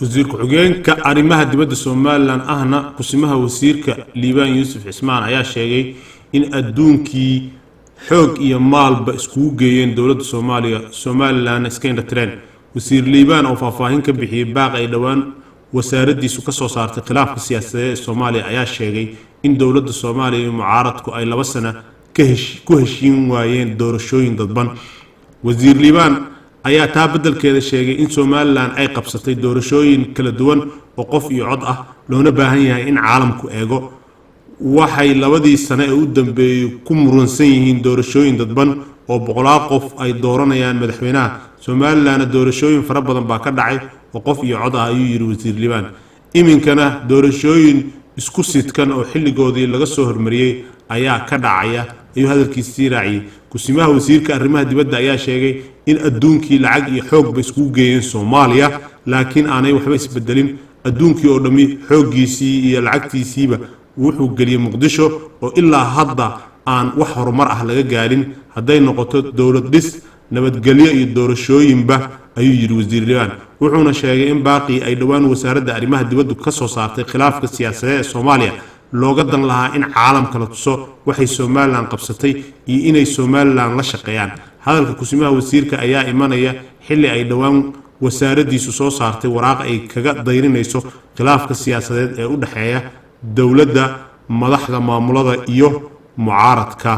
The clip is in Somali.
وزير ku-xigeenka arrimaha dibadda Soomaaliland ahna kusimaha wasiirka Liibaan Yuusuf Cismaan ayaa sheegay in adduunkii xoog iyo maalba isku geeyeen dawladda Soomaaliya Somaliland iska indhatireen wasiir Liibaan oo faahfaahin ka bixiyay baaq ay dhawaan wasaaraddiisu ka soo saartay khilaafka siyaasadeed ee Soomaaliya ayaa sheegay in dawladda Soomaaliya iyo mucaaradku ay 2 sano ku heshiin waayeen doorashooyin dadban wasiir Liibaan ayaa taa beddelkeeda sheegay in Somaliland ay qabsatay doorashooyin kala duwan oo qof iyo cod ah loona baahan yahay in caalamku eego waxay 2 sano ee u dambeeyay ku muransan yihiin doorashooyin dadban oo 100 qof ay dooranayaan madaxweynaha Somaliland doorashooyin fara badan baa ka dhacay oo qof iyo cod ah ayuu yiri wasiir Liibaan iminkana doorashooyin isku sidkan oo xilligoodii laga soo hormariyay ayaa ka dhacaya ayuu hadalkiisii raaciyay kusimaha wasiirka arrimaha dibadda ayaa sheegay in adduunkii lacag iyo xoog ba isku geeyeen Soomaaliya laakiin aanay waxba isbedelin adduunkii oo dhami xooggiisii iyo lacagtiisiiba wuxuu galiyay Muqdisho oo ilaa hadda aan wax horumar ah laga gaarin haday noqoto dawlad dhis nabadgelyo iyo doorashooyinba ayuu yiri wasiir Liibaan wuxuuna sheegay in baaqi ay dhawaan wasaaradda arrimaha dibadda ka soo saartay khilaafka siyaasadeed ee Soomaaliya looga dan lahaa in caalamka la tuso waxay Somaliland qabsatay iyo inay Somaliland la shaqeeyaan hadalka kusimaha wasiirka ayaa imanaya xilli ay dhawaan wasaaraddiisu soo saartay waraaq ay kaga dayrinayso khilaafka siyaasadeed ee u dhaxeeya dawladda madaxda maamulada iyo mucaaradka